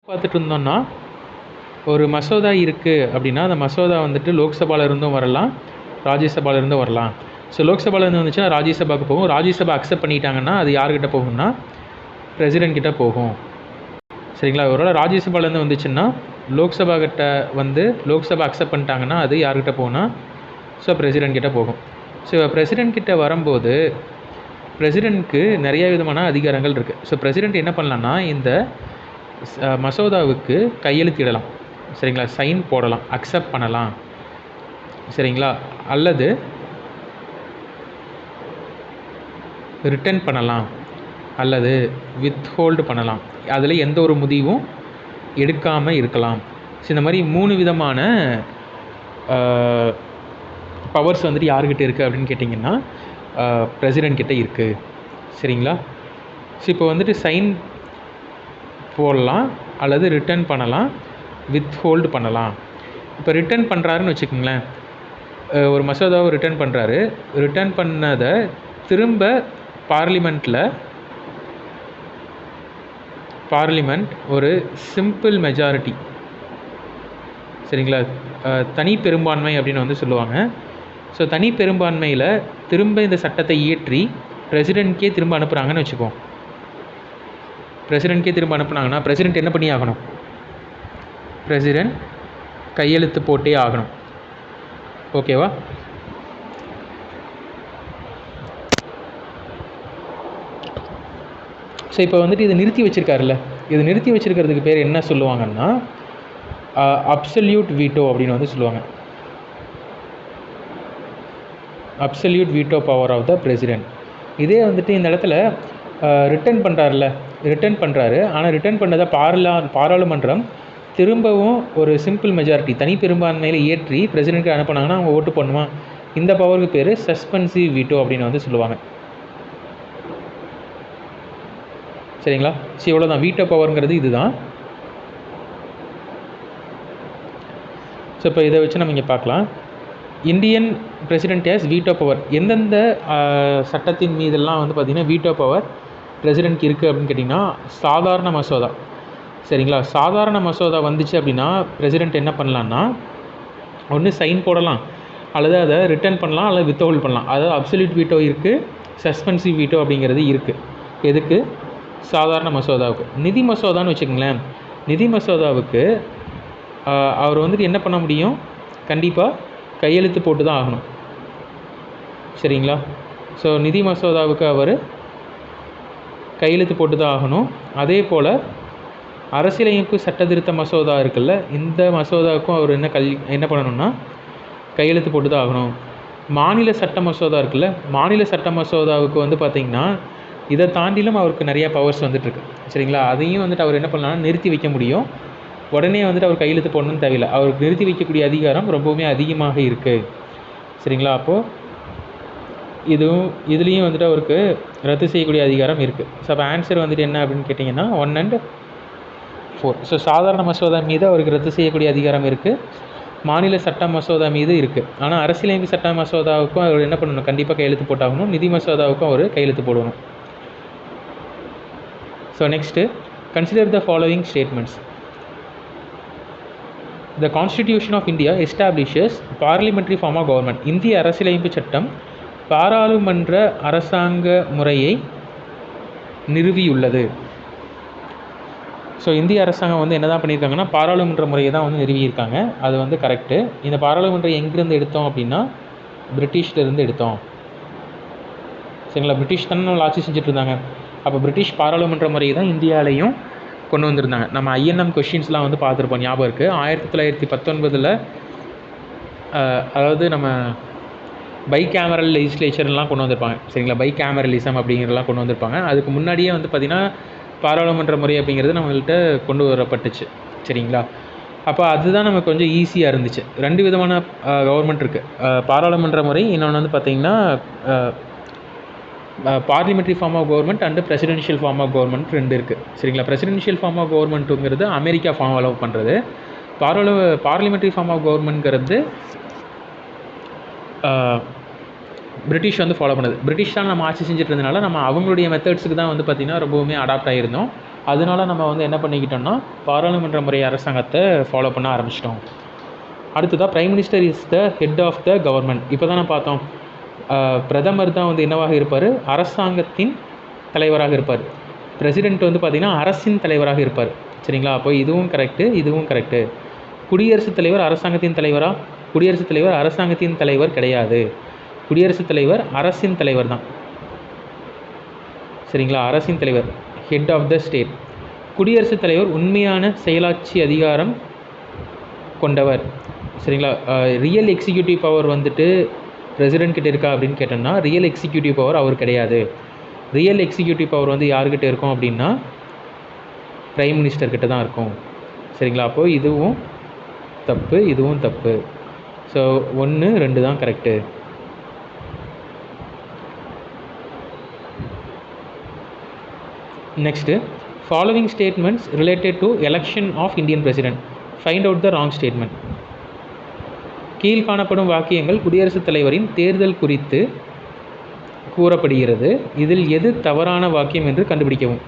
பார்த்துட்டு இருந்தோம்னா ஒரு மசோதா இருக்குது அப்படின்னா அந்த மசோதா வந்துட்டு லோக்சபாவில் இருந்தும் வரலாம், ராஜ்யசபாவில் இருந்தும் வரலாம். ஸோ லோக்சபாவில் இருந்து வந்துச்சுன்னா ராஜ்யசபாவுக்கு போகும். ராஜ்யசபா அக்செப்ட் பண்ணிட்டாங்கன்னா அது யார்கிட்ட போகும்னா பிரசிடென்ட் கிட்ட போகும். சரிங்களா? ஒருவேளை ராஜ்யசபாலேருந்து வந்துச்சுன்னா லோக்சபா கிட்ட வந்து லோக்சபா அக்செப்ட் பண்ணிட்டாங்கன்னா அது யார்கிட்ட போகும்னா ஸோ பிரசிடென்ட் கிட்ட போகும். ஸோ பிரசிடென்ட் கிட்ட வரும்போது பிரசிடென்ட்க்கு நிறைய விதமான அதிகாரங்கள் இருக்குது. ஸோ பிரசிடென்ட் என்ன பண்ணலான்னா இந்த மசோதாவுக்கு கையெழுத்திடலாம். சரிங்களா? சைன் போடலாம், அக்செப்ட் பண்ணலாம். சரிங்களா? அல்லது ரிட்டன் பண்ணலாம், அல்லது வித்ஹோல்டு பண்ணலாம். அதில் எந்த ஒரு முடிவும் எடுக்காமல் இருக்கலாம். ஸோ இந்த மாதிரி 3 விதமான பவர்ஸ் வந்துட்டு யார்கிட்ட இருக்குது அப்படின்னு கேட்டிங்கன்னா பிரசிடென்ட் கிட்ட இருக்குது. சரிங்களா? ஸோ இப்போ வந்துட்டு சைன் போடலாம், அல்லது ரிட்டன் பண்ணலாம், வித்ஹோல்டு பண்ணலாம். இப்போ ரிட்டன் பண்ணுறாருன்னு வச்சுக்கோங்களேன், ஒரு மசோதாவை ரிட்டன் பண்ணுறாரு. ரிட்டன் பண்ணதை திரும்ப பார்லிமெண்ட் ஒரு சிம்பிள் மெஜாரிட்டி, சரிங்களா, தனி பெரும்பான்மை அப்படின்னு வந்து சொல்லுவாங்க. ஸோ தனி பெரும்பான்மையில் திரும்ப இந்த சட்டத்தை இயற்றி பிரசிடென்ட்கே திரும்ப அனுப்புகிறாங்கன்னு வச்சுக்குவோம். பிரசிடென்ட்கே திரும்ப அனுப்புனாங்கன்னா பிரசிடென்ட் என்ன பண்ணி ஆகணும்? பிரசிடென்ட் கையெழுத்து போட்டே ஆகணும். ஓகேவா? ஸோ இப்போ வந்துட்டு இதை நிறுத்தி வச்சுருக்காருல்ல, இது நிறுத்தி வச்சுருக்கிறதுக்கு பேர் என்ன சொல்லுவாங்கன்னா அப்சல்யூட் வீட்டோ அப்படின்னு வந்து சொல்லுவாங்க. Absolute veto power of the president. இதே வந்துட்டு இந்த இடத்துல ரிட்டன் பண்ணுறாரு. ஆனால் ரிட்டன் பண்ணதை பாராளுமன்றம் திரும்பவும் ஒரு சிம்பிள் மெஜாரிட்டி தனி பெரும்பான்மையில் ஏற்றி பிரசிடென்ட்க்கு அனுப்புனாங்கன்னா அவங்க ஓட்டு பண்ணுமா? இந்த பவருக்கு பேர் சஸ்பென்சிவ் வீட்டோ அப்படின்னு வந்து சொல்லுவாங்க. சரிங்களா? சரி, இவ்வளோதான். வீட்டோ பவருங்கிறது இதுதான். ஸோ இப்போ இதை வச்சு நம்ம இங்கே பார்க்கலாம். Indian president has veto power. எந்தெந்த சட்டத்தின் மீதெல்லாம் வந்து பார்த்திங்கன்னா வீட்டோ பவர் பிரசிடென்ட்க்கு இருக்குது அப்படின்னு கேட்டிங்கன்னா சாதாரண மசோதா. சரிங்களா? சாதாரண மசோதா வந்துச்சு அப்படின்னா பிரசிடென்ட் என்ன பண்ணலான்னா ஒன்று சைன் போடலாம், அல்லது அதை ரிட்டர்ன் பண்ணலாம், அல்லது வித்ஹோல்ட் பண்ணலாம். அதாவது அப்சல்யூட் வீட்டோ இருக்குது, சஸ்பென்சிவ் வீட்டோ அப்படிங்கிறது இருக்குது. எதுக்கு? சாதாரண மசோதாவுக்கு. நிதி மசோதான்னு வச்சுக்கோங்களேன். நிதி மசோதாவுக்கு அவர் வந்துட்டு என்ன பண்ண முடியும்? கண்டிப்பாக கையெழுத்து போட்டு தான் ஆகணும். சரிங்களா? ஸோ நிதி மசோதாவுக்கு அவர் கையெழுத்து போட்டு தான் ஆகணும். அதே போல் அரசியலமைப்பு சட்ட திருத்த மசோதா இருக்குல்ல, இந்த மசோதாவுக்கும் அவர் என்ன பண்ணணும்னா கையெழுத்து போட்டு தான் ஆகணும். மாநில சட்ட மசோதா இருக்குல்ல, மாநில சட்ட மசோதாவுக்கு வந்து பார்த்திங்கன்னா இதை தாண்டிலும் அவருக்கு நிறையா பவர்ஸ் வந்துட்டுருக்கு. சரிங்களா? அதையும் வந்துட்டு அவர் என்ன பண்ணலாம்னா நிறுத்தி வைக்க முடியும். உடனே வந்துட்டு அவர் கையெழுத்து போடணும்னு தேவையில்லை. அவருக்கு நிறுத்தி வைக்கக்கூடிய அதிகாரம் ரொம்பவுமே அதிகமாக இருக்குது. சரிங்களா? அப்போது இதுலேயும் வந்துட்டு அவருக்கு ரத்து செய்யக்கூடிய அதிகாரம் இருக்குது. ஸோ அப்போ ஆன்சர் வந்துட்டு என்ன அப்படின்னு கேட்டிங்கன்னா 1 and 4. ஸோ சாதாரண மசோதா மீது அவருக்கு ரத்து செய்யக்கூடிய அதிகாரம் இருக்குது, மாநில சட்ட மசோதா மீது இருக்குது. ஆனால் அரசியலமைப்பு சட்ட மசோதாவுக்கும் அவர் என்ன பண்ணணும்? கண்டிப்பாக கையெழுத்து போட்டாகணும். நிதி மசோதாவுக்கும் அவர் கையெழுத்து போடணும். So next, consider the following statements. The Constitution of India establishes parliamentary form of government. இந்திய அரசியலமைப்பு சட்டம் பாராளுமன்ற அரசாங்க முறையை நிறுவியுள்ளது. ஸோ இந்திய அரசாங்கம் வந்து என்ன தான் பண்ணியிருக்காங்கன்னா பாராளுமன்ற முறையை தான் வந்து நிறுவியிருக்காங்க. அது வந்து கரெக்டு. இந்த பாராளுமன்றம் எங்கேருந்து எடுத்தோம் அப்படின்னா பிரிட்டிஷ்லேருந்து எடுத்தோம். சரிங்களா? பிரிட்டிஷ் தானே நம்ம ஆட்சி செஞ்சுட்டு இருந்தாங்க. அப்போ பிரிட்டிஷ் பாராளுமன்ற முறையை தான் இந்தியாவிலையும் கொண்டு வந்திருந்தாங்க. நம்ம ஐஎன்எம் கொஷின்ஸ்லாம் வந்து பார்த்துருப்போம், ஞாபகம் இருக்குது. 1919 அதாவது நம்ம பை கேமரல் லெஜிஸ்லேச்சர்லாம் கொண்டு வந்திருப்பாங்க. சரிங்களா? பை கேமரலிசம் அப்படிங்கிறலாம் கொண்டு வந்திருப்பாங்க. அதுக்கு முன்னாடியே வந்து பார்த்திங்கன்னா பாராளுமன்ற முறை அப்படிங்கிறது நம்மள்கிட்ட கொண்டு வரப்பட்டுச்சு. சரிங்களா? அப்போ அதுதான் நமக்கு கொஞ்சம் ஈஸியாக இருந்துச்சு. 2 விதமான கவர்மெண்ட் இருக்குது. பாராளுமன்ற முறை, இன்னொன்று வந்து பார்த்திங்கன்னா parliamentary form of government and presidential form of government 2 இருக்குது. சரிங்களா? Presidential form of கவர்மெண்ட்டுங்கிறது America follow பண்ணுறது. பார்லிமெண்ட்ரி ஃபார்ம் ஆஃப் கவர்மெண்ட்ங்கிறது பிரிட்டிஷ் வந்து ஃபாலோ பண்ணுது. பிரிட்டிஷ் தான் நம்ம ஆட்சி செஞ்சுட்டு இருந்தனால நம்ம அவங்களுடைய மெத்தட்ஸுக்கு தான் வந்து பார்த்திங்கன்னா ரொம்பவுமே அடாப்ட் ஆகியிருந்தோம். அதனால நம்ம வந்து என்ன பண்ணிக்கிட்டோம்னா பாராளுமன்ற முறை அரசாங்கத்தை ஃபாலோ பண்ண ஆரம்பிச்சிட்டோம். அடுத்ததாக prime minister is the head of the government. இப்போ தானே பார்த்தோம், பிரதமர் தான் வந்து என்னவாக இருப்பார், அரசாங்கத்தின் தலைவராக இருப்பார். பிரசிடெண்ட் வந்து பார்த்திங்கன்னா அரசின் தலைவராக இருப்பார். சரிங்களா? அப்போ இதுவும் கரெக்டு, இதுவும் கரெக்டு. குடியரசுத் தலைவர் அரசாங்கத்தின் தலைவரா? குடியரசுத் தலைவர் அரசாங்கத்தின் தலைவர் கிடையாது. குடியரசுத் தலைவர் அரசின் தலைவர் தான். சரிங்களா? அரசின் தலைவர், ஹெட் ஆஃப் த ஸ்டேட். குடியரசுத் தலைவர் உண்மையான செயலாட்சி அதிகாரம் கொண்டவர். சரிங்களா? ரியல் எக்ஸிக்யூட்டிவ் பவர் வந்துட்டு பிரசிடென்ட் கிட்ட இருக்கா அப்படின்னு கேட்டோம்னா ரியல் எக்ஸிக்யூட்டிவ் பவர் அவர் கிடையாது. ரியல் எக்ஸிக்யூட்டிவ் பவர் வந்து யார்கிட்ட இருக்கும் அப்படின்னா பிரைம் மினிஸ்டர் கிட்ட தான் இருக்கும். சரிங்களா? அப்போது இதுவும் தப்பு, இதுவும் தப்பு. ஸோ 1, 2 தான் correct. Next, following statements related to election of Indian president. Find out the wrong statement. கீழ் காணப்படும் வாக்கியங்கள் குடியரசுத் தலைவரின் தேர்தல் குறித்து கூறப்படுகிறது. இதில் எது தவறான வாக்கியம் என்று கண்டுபிடிக்கவும்.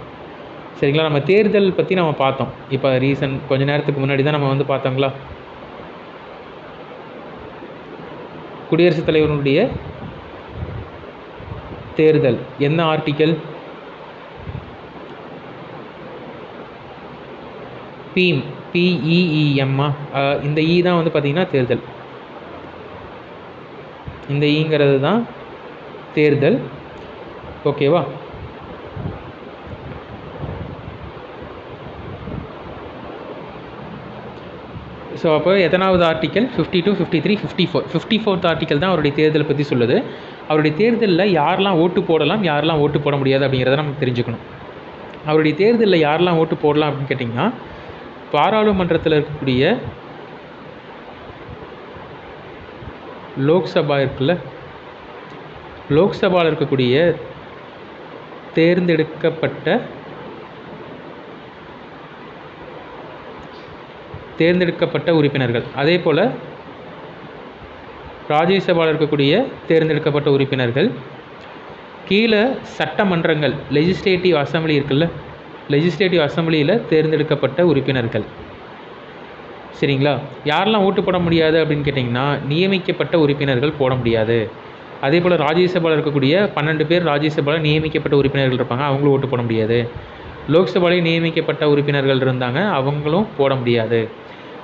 சரிங்களா? நம்ம தேர்தல் பற்றி நம்ம பார்த்தோம். இப்போ கொஞ்ச நேரத்துக்கு முன்னாடி தான் நம்ம வந்து பார்த்தோங்களா, குடியரசுத் தலைவருடைய தேர்தல் என்ன ஆர்டிக்கல்? PEEM. இந்த இ தான் வந்து பார்த்திங்கன்னா தேர்தல். இந்த ஈங்கிறது தான் தேர்தல். ஓகேவா? ஸோ அப்போ எத்தனாவது ஆர்டிக்கல்? 52, 53, 54. 54th ஆர்டிக்கல் தான் அவருடைய தேர்தலை பற்றி சொல்லுது. அவருடைய தேர்தலில் யாரெல்லாம் ஓட்டு போடலாம், யாரெல்லாம் ஓட்டு போட முடியாது அப்படிங்கிறத நம்ம தெரிஞ்சுக்கணும். அவருடைய தேர்தலில் யாரெல்லாம் ஓட்டு போடலாம் அப்படின்னு கேட்டிங்கன்னா, பாராளுமன்றத்தில் இருக்கக்கூடிய லோக்சபா இருக்குல்ல, லோக்சபாவில் இருக்கக்கூடிய தேர்ந்தெடுக்கப்பட்ட உறுப்பினர்கள், அதே போல் ராஜ்யசபாவில் இருக்கக்கூடிய தேர்ந்தெடுக்கப்பட்ட உறுப்பினர்கள், கீழே சட்டமன்றங்கள் லெஜிஸ்லேட்டிவ் அசம்பிளி இருக்குல்ல, லெஜிஸ்லேட்டிவ் அசம்பிளியில் தேர்ந்தெடுக்கப்பட்ட உறுப்பினர்கள். சரிங்களா? யாரெல்லாம் ஓட்டு போட முடியாது அப்படின்னு கேட்டிங்கன்னா, நியமிக்கப்பட்ட உறுப்பினர்கள் போட முடியாது. அதே போல் ராஜ்யசபாவில் இருக்கக்கூடிய 12 பேர் ராஜ்யசபாவில் நியமிக்கப்பட்ட உறுப்பினர்கள் இருப்பாங்க, அவங்களும் ஓட்டு போட முடியாது. லோக்சபாவில் நியமிக்கப்பட்ட உறுப்பினர்கள் இருந்தாங்க, அவங்களும் போட முடியாது.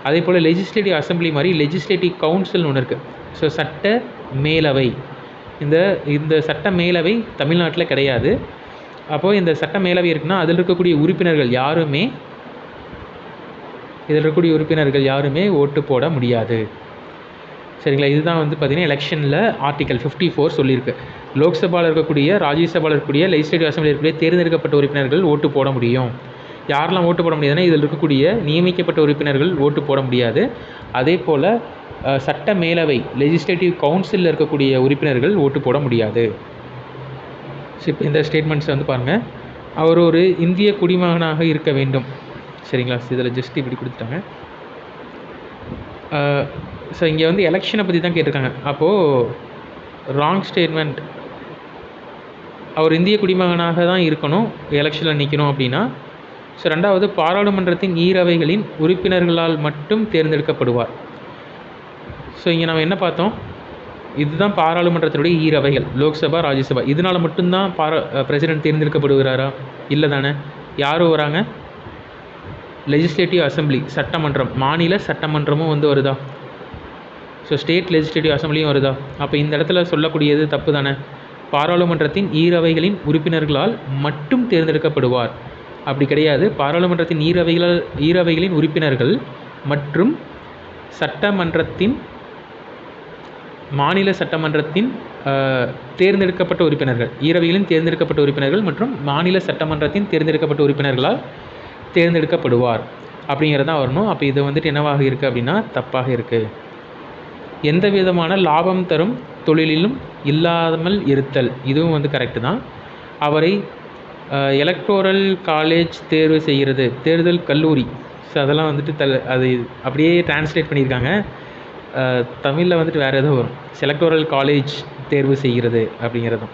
அதே போல் லெஜிஸ்லேட்டிவ் அசம்பிளி மாதிரி லெஜிஸ்லேட்டிவ் கவுன்சில்னு ஒன்று இருக்குது. ஸோ சட்ட மேலவை, இந்த சட்ட மேலவை தமிழ்நாட்டில் கிடையாது. அப்போது இந்த சட்ட மேலவை இருக்குன்னா அதில் இருக்கக்கூடிய உறுப்பினர்கள் யாருமே ஓட்டு போட முடியாது. சரிங்களா? இதுதான் வந்து பார்த்திங்கன்னா எலெக்ஷனில் ஆர்டிக்கல் 54 சொல்லியிருக்கு. லோக்சபாவில் இருக்கக்கூடிய, ராஜ்யசபாவில் இருக்கக்கூடிய, லெஜிஸ்லேட்டிவ் அசம்பிளியில் இருக்கக்கூடிய தேர்ந்தெடுக்கப்பட்ட உறுப்பினர்கள் ஓட்டு போட முடியும். யாரெல்லாம் ஓட்டு போட முடியாதுன்னா இதில் இருக்கக்கூடிய நியமிக்கப்பட்ட உறுப்பினர்கள் ஓட்டு போட முடியாது. அதே போல் சட்ட மேலவை லெஜிஸ்லேட்டிவ் கவுன்சிலில் இருக்கக்கூடிய உறுப்பினர்கள் ஓட்டு போட முடியாது. ஸோ இப்போ இந்த ஸ்டேட்மெண்ட்ஸ் வந்து பாருங்கள். அவர் ஒரு இந்திய குடிமகனாக இருக்க வேண்டும். சரிங்களா? இதில் ஜஸ்ட் இப்படி கொடுத்துட்டாங்க. ஸோ இங்கே வந்து எலெக்ஷனை பற்றி தான் கேட்டிருக்காங்க. அப்போது ராங் ஸ்டேட்மெண்ட், அவர் இந்திய குடிமகனாக தான் இருக்கணும், எலெக்ஷனில் நிற்கணும் அப்படின்னா. ஸோ 2வது, பாராளுமன்றத்தின் ஈரவைகளின் உறுப்பினர்களால் மட்டும் தேர்ந்தெடுக்கப்படுவார். ஸோ இங்கே நம்ம என்ன பார்த்தோம், இதுதான் பாராளுமன்றத்தினுடைய ஈரவைகள், லோக்சபா, ராஜ்யசபா. இதனால் மட்டும்தான் பிரசிடென்ட் தேர்ந்தெடுக்கப்படுகிறாரா? இல்லை தானே. யாரும் வராங்க? லெஜிஸ்லேட்டிவ் அசம்பிளி, சட்டமன்றம், மாநில சட்டமன்றமும் வந்து வருதா? ஸோ ஸ்டேட் லெஜிஸ்லேட்டிவ் அசம்பிளியும் வருதா? அப்போ இந்த இடத்துல சொல்லக்கூடியது தப்பு தானே. பாராளுமன்றத்தின் ஈரவைகளின் உறுப்பினர்களால் மட்டும் தேர்ந்தெடுக்கப்படுவார், அப்படி கிடையாது. பாராளுமன்றத்தின் ஈரவைகளின் உறுப்பினர்கள் மற்றும் சட்டமன்றத்தின், மாநில சட்டமன்றத்தின் தேர்ந்தெடுக்கப்பட்ட உறுப்பினர்கள், ஈரவைகளின் தேர்ந்தெடுக்கப்பட்ட உறுப்பினர்கள் மற்றும் மாநில சட்டமன்றத்தின் தேர்ந்தெடுக்கப்பட்ட உறுப்பினர்களால் தேர்ந்தெடுக்கப்படுவார் அப்படிங்கிறது தான் வரணும். அப்போ இது வந்துட்டு என்னவாக இருக்குது அப்படின்னா தப்பாக இருக்குது. எந்த விதமான லாபம் தரும் தொழிலிலும் இல்லாமல் இருத்தல், இதுவும் வந்து கரெக்டு தான். அவரை எலக்டோரல் காலேஜ் தேர்வு செய்கிறது, தேர்தல் கல்லூரி. ஸோ அதெல்லாம் வந்துட்டு அது அப்படியே டிரான்ஸ்லேட் பண்ணியிருக்காங்க. தமிழில் வந்துட்டு வேறு ஏதோ வரும், எலக்டோரல் காலேஜ் தேர்வு செய்கிறது அப்படிங்கிறதும்.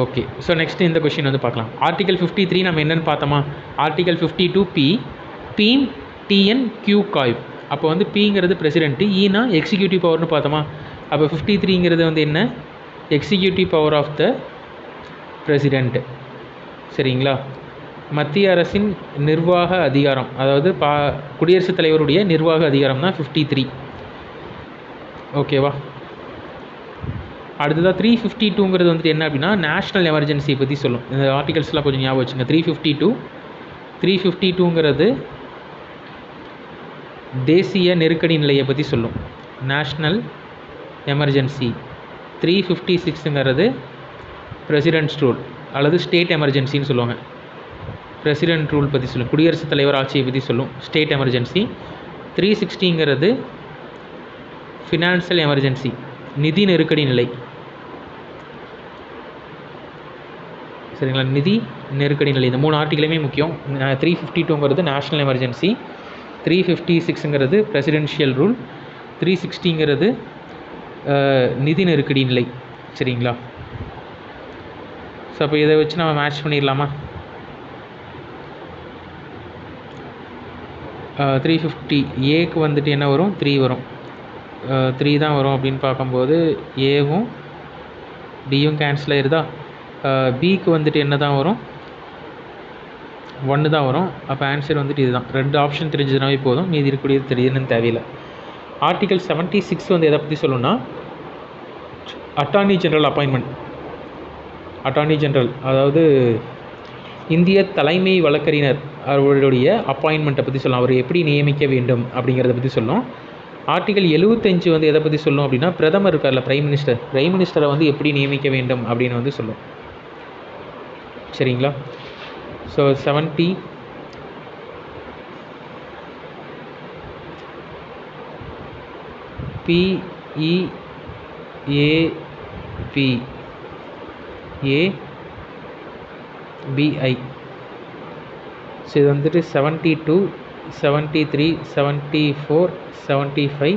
ஓகே. ஸோ நெக்ஸ்ட் இந்த கொஷின் வந்து பார்க்கலாம். ஆர்டிகல் 53 நம்ம என்னென்னு பார்த்தோமா? Article 52 B, beam TN Q காய்வ். அப்போ வந்து பிங்கிறது பிரசிடென்ட்டு, ஈனா எக்ஸிக்யூட்டிவ் பவர்னு பார்த்தோமா? அப்போ 53ங்கிறது வந்து என்ன? Executive power of the president. சரிங்களா? மத்திய அரசின் நிர்வாக அதிகாரம், அதாவது குடியரசுத் தலைவருடைய நிர்வாக அதிகாரம் தான் 53. ஓகேவா? அடுத்ததாக 352ங்கிறது வந்துட்டு என்ன அப்படின்னா நேஷ்னல் எமர்ஜென்சியை பற்றி சொல்லும். இந்த ஆர்டிகல்ஸ்லாம் கொஞ்சம் ஞாபகம் வச்சுங்க. 352ங்கிறது தேசிய நெருக்கடி நிலையை பற்றி சொல்லும், நேஷ்னல் எமர்ஜென்சி. 356ங்கிறது பிரசிடென்ட்ஸ் ரூல் அல்லது ஸ்டேட் எமர்ஜென்சின்னு சொல்லுவாங்க. பிரசிடென்ட் ரூல் பற்றி சொல்லும், குடியரசுத் தலைவர் ஆட்சியை பற்றி சொல்லும், ஸ்டேட் எமர்ஜென்சி. 360ங்கிறது ஃபினான்ஷியல் எமர்ஜென்சி, நிதி நெருக்கடி நிலை. சரிங்களா? நிதி நெருக்கடி நிலை. இந்த 3 ஆர்டிகளுமே முக்கியம். 352ங்கிறது நேஷ்னல் எமர்ஜென்சி, 356ங்கிறது பிரசிடென்ஷியல் ரூல், 360ங்கிறது நிதி நெருக்கடி நிலை. சரிங்களா? ஸோ அப்போ இதை வச்சு நம்ம மேட்ச் பண்ணிடலாமா? 350 ஏக்கு வந்துட்டு என்ன வரும்? 3 வரும். 3 தான் வரும் அப்படின்னு பார்க்கும்போது ஏவும் டியும் கேன்சல் ஆயிருதா? பிக்கு வந்துட்டு என்ன தான் வரும்? 1 தான் வரும். அப்போ ஆன்சர் வந்துட்டு இதுதான். 2 ஆப்ஷன் தெரிஞ்சதுனாவே போதும், மீதி இருக்கக்கூடியது தெரியுதுன்னு தேவையில்லை. ஆர்டிகல் 76 வந்து எதை பற்றி சொல்லணும்னா attorney general appointment. Attorney general அதாவது இந்திய தலைமை வழக்கறிஞர் அவருடைய அப்பாயின்மெண்ட்டை பற்றி சொல்லலாம், அவர் எப்படி நியமிக்க வேண்டும் அப்படிங்கிறத பற்றி சொல்லும். ஆர்டிகல் 75 வந்து எதை பற்றி சொல்லும் அப்படின்னா பிரதமர் இருக்கார்ல, பிரைம் மினிஸ்டரை வந்து எப்படி நியமிக்க வேண்டும் அப்படின்னு வந்து சொல்லும். சரிங்களா? So 70 PEAP ABI. ஸோ இது வந்துட்டு 72, 73, 74, 75,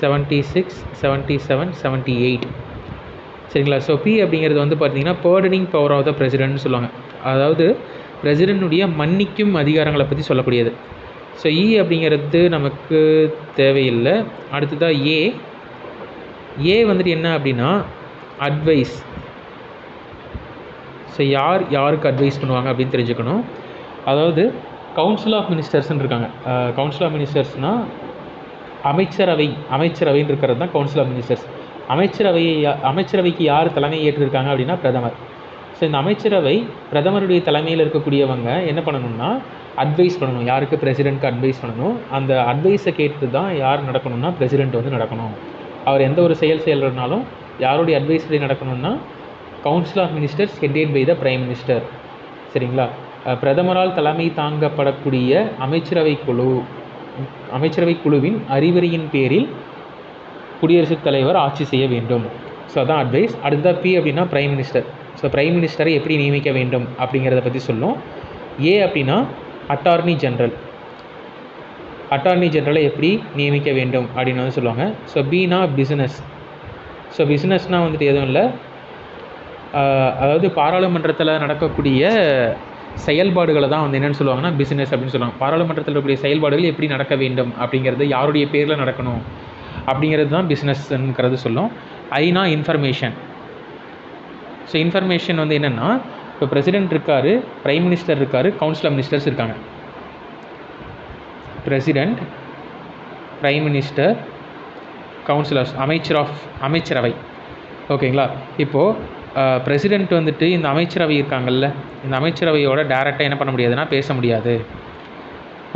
76, 77, 78. சரிங்களா? ஸோ பி அப்படிங்கிறது வந்து பார்த்திங்கன்னா பர்டனிங் பவர் ஆஃப் த பிரசிடென்ட்னு சொல்லுவாங்க, அதாவது பிரசிடென்ட்டுடைய மன்னிக்கும் அதிகாரங்களை பற்றி சொல்லக்கூடியது. ஸோ இ அப்படிங்கிறது நமக்கு தேவையில்லை. அடுத்ததாக ஏ வந்துட்டு என்ன அப்படின்னா அட்வைஸ். ஸோ யாருக்கு அட்வைஸ் பண்ணுவாங்க அப்படின்னு தெரிஞ்சுக்கணும். அதாவது கவுன்சில் ஆஃப் மினிஸ்டர்ஸ்ன்னு இருக்காங்க. கவுன்சில் ஆஃப் மினிஸ்டர்ஸ்னால் அமைச்சரவைன்னு இருக்கிறது தான் கவுன்சில் ஆஃப் மினிஸ்டர்ஸ். அமைச்சரவைக்கு யார் தலைமை ஏற்றிருக்காங்க அப்படின்னா பிரதமர். ஸோ இந்த அமைச்சரவை பிரதமருடைய தலைமையில் இருக்கக்கூடியவங்க என்ன பண்ணணும்னா அட்வைஸ் பண்ணணும். யாருக்கு? பிரசிடென்ட்க்கு அட்வைஸ் பண்ணணும். அந்த அட்வைஸை கேட்டு தான் யார் நடக்கணும்னா பிரசிடென்ட் வந்து நடக்கணும். அவர் எந்த ஒரு செயல்றனாலும் யாருடைய அட்வைஸ் படி நடக்கணும்னா council of ministers headed by the prime minister. சரிங்களா? பிரதமரால் தலைமை தாங்கப்படக்கூடிய அமைச்சரவை குழுவின் அறிவுரையின் பேரில் குடியரசுத் தலைவர் ஆட்சி செய்ய வேண்டும். ஸோ அதான் அட்வைஸ். அடுத்ததாக பி அப்படின்னா பிரைம் மினிஸ்டர். ஸோ பிரைம் மினிஸ்டரை எப்படி நியமிக்க வேண்டும் அப்படிங்கிறத பற்றி சொல்லும். ஏ அப்படின்னா அட்டார்னி ஜெனரலை எப்படி நியமிக்க வேண்டும் அப்படின்னு வந்து சொல்லுவாங்க. ஸோ பினா பிஸ்னஸ். ஸோ பிஸ்னஸ்னால் வந்துட்டு எதுவும் இல்லை, அதாவது பாராளுமன்றத்தில் நடக்கக்கூடிய செயல்பாடுகளை தான் வந்து என்னென்னு சொல்லுவாங்கன்னா பிஸ்னஸ் அப்படின்னு சொல்லுவாங்க. பாராளுமன்றத்தில் இருக்கக்கூடிய செயல்பாடுகள் எப்படி நடக்க வேண்டும் அப்படிங்கிறது, யாருடைய பேரில் நடக்கணும் அப்படிங்கிறது தான் பிஸ்னஸ்ங்கிறது சொல்லும். ஐனா இன்ஃபர்மேஷன். ஸோ இன்ஃபர்மேஷன் வந்து என்னென்னா இப்போ பிரசிடென்ட் இருக்கார், பிரைம் மினிஸ்டர் இருக்கார், கவுன்சில் ஆஃப் மினிஸ்டர்ஸ் இருக்காங்க. பிரசிடென்ட், பிரைம் மினிஸ்டர், அமைச்சரவை. ஓகேங்களா? இப்போது பிரசிடென்ட் வந்துட்டு இந்த அமைச்சரவை இருக்காங்கல்ல, இந்த அமைச்சரவையோட டேரெக்டாக என்ன பண்ண முடியாதுன்னா பேச முடியாது.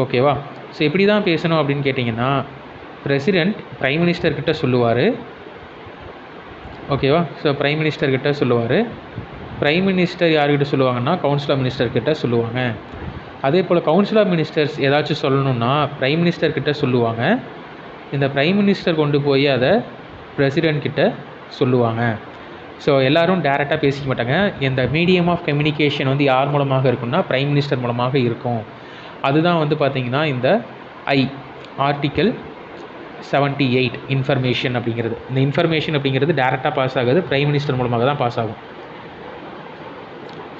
ஓகேவா? ஸோ எப்படி தான் பேசணும் அப்படின்னு கேட்டிங்கன்னா பிரசிடென்ட் பிரைம் மினிஸ்டர்கிட்ட சொல்லுவார். ஓகேவா? ஸோ பிரைம் மினிஸ்டர்கிட்ட சொல்லுவார். பிரைம் மினிஸ்டர் யார்கிட்ட சொல்லுவாங்கன்னா கவுன்சில் ஆஃப் மினிஸ்டர்கிட்ட சொல்லுவாங்க. அதே போல் கவுன்சில் ஆஃப் மினிஸ்டர்ஸ் ஏதாச்சும் சொல்லணுன்னா பிரைம் மினிஸ்டர்கிட்ட சொல்லுவாங்க. இந்த பிரைம் மினிஸ்டர் கொண்டு போய் அதை பிரசிடென்ட் கிட்ட சொல்லுவாங்க. ஸோ எல்லோரும் டேரெக்டாக பேசிக்க மாட்டாங்க. இந்த மீடியம் ஆஃப் கம்யூனிகேஷன் வந்து யார் மூலமாக இருக்குன்னா பிரைம் மினிஸ்டர் மூலமாக இருக்கும். அதுதான் வந்து பார்த்திங்கன்னா இந்த ஆர்டிக்கல் 78 இன்ஃபர்மேஷன் அப்படிங்கிறது. இந்த இன்ஃபர்மேஷன் அப்படிங்கிறது டேரெக்டாக பாஸ் ஆகாது, பிரைம் மினிஸ்டர் மூலமாக தான் பாஸ் ஆகும்.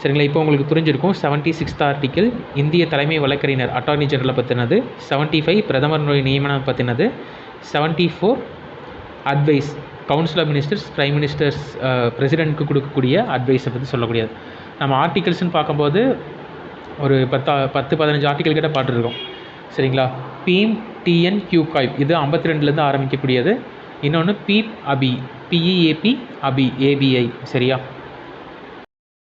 சரிங்களா? இப்போ உங்களுக்கு புரிஞ்சிருக்கும். 76th ஆர்டிக்கிள் இந்திய தலைமை வழக்கறிஞர் அட்டார்னி ஜெனரலை பற்றினது, 75 பிரதமருடைய நியமனம் பற்றினது, 74 advice council of ministers prime ministers பிரசிடென்ட்க்கு கொடுக்கக்கூடிய அட்வைஸை பற்றி சொல்லக்கூடியது. நம்ம ஆர்டிகல்ஸ்னு பார்க்கும்போது ஒரு 10-15 ஆர்டிக்கல் கிட்ட பார்த்துருக்கோம். சரிங்களா? பீம் டிஎன் கியூகாய் இது 52லேருந்து ஆரம்பிக்கக்கூடியது. இன்னொன்று பீப் அபி, பிஇஏபி அபி ஏபிஐ. சரியா?